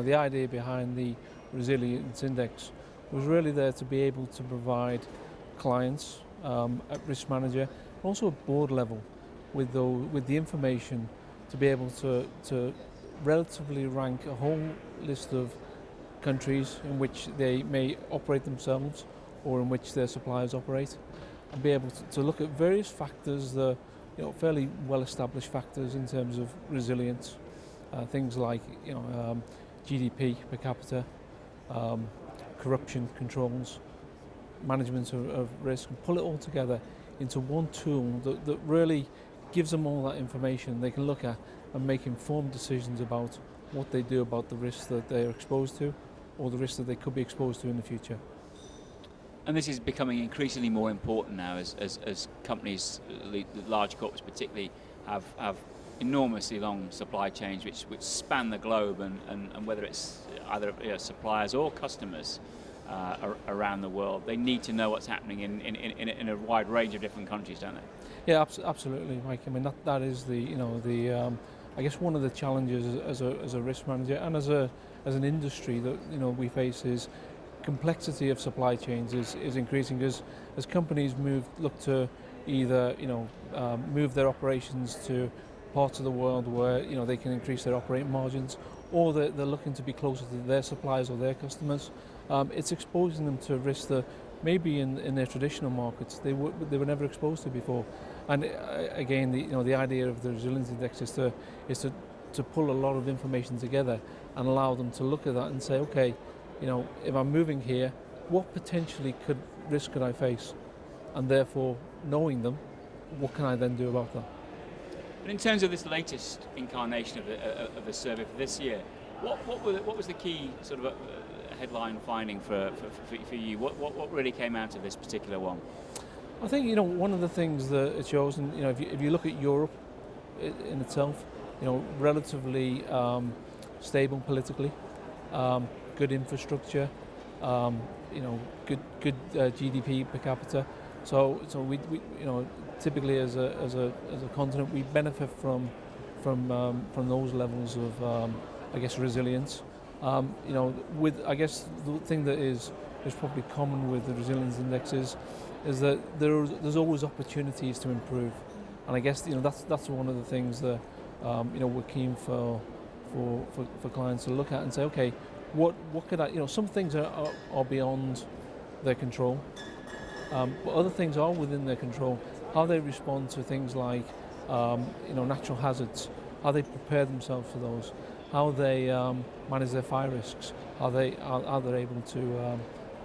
The idea behind the resilience index was really there to be able to provide clients, at risk manager, also at board level, with the information to be able to relatively rank a whole list of countries in which they may operate themselves or in which their suppliers operate, and be able to look at various factors, the fairly well-established factors in terms of resilience, things like GDP per capita, corruption controls, management of risk, and pull it all together into one tool that really gives them all that information they can look at and make informed decisions about what they do about the risks that they're exposed to or the risks that they could be exposed to in the future. And this is becoming increasingly more important now as companies, large corporates particularly, have enormously long supply chains which span the globe, and whether it's either suppliers or customers around the world, they need to know what's happening in a wide range of different countries, don't they? Yeah, absolutely, Mike. I mean that is I guess one of the challenges as a risk manager and as an industry that we face is complexity of supply chains is increasing as companies look to either move their operations to parts of the world where they can increase their operating margins, or they're looking to be closer to their suppliers or their customers. It's exposing them to risks that maybe in their traditional markets they were never exposed to before. And again, the idea of the resilience index is to pull a lot of information together and allow them to look at that and say, okay, if I'm moving here, what potentially risk could I face? And therefore, knowing them, what can I then do about that? But in terms of this latest incarnation of the survey for this year, what was the key sort of headline finding for you? What really came out of this particular one? I think one of the things that it shows, and if you look at Europe in itself, relatively stable politically, good infrastructure, good GDP per capita. So we typically as a continent we benefit from those levels of I guess resilience. With I guess the thing that is probably common with the resilience indexes is that there's always opportunities to improve, and I guess that's one of the things that we're keen for clients to look at and say, okay, what could I some things are beyond their control, but other things are within their control. How they respond to things like natural hazards, how they prepare themselves for those, how they manage their fire risks, how they're able to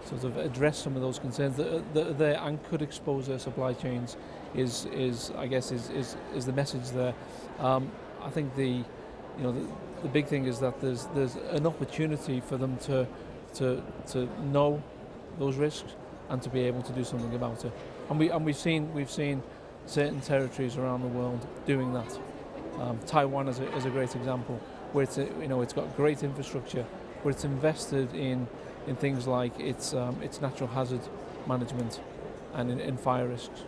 sort of address some of those concerns that are there and could expose their supply chains is the message there. I think the big thing is that there's an opportunity for them to know those risks and to be able to do something about it. And we've seen certain territories around the world doing that. Taiwan is a great example, where it's got great infrastructure, where it's invested in things like its natural hazard management and in fire risks.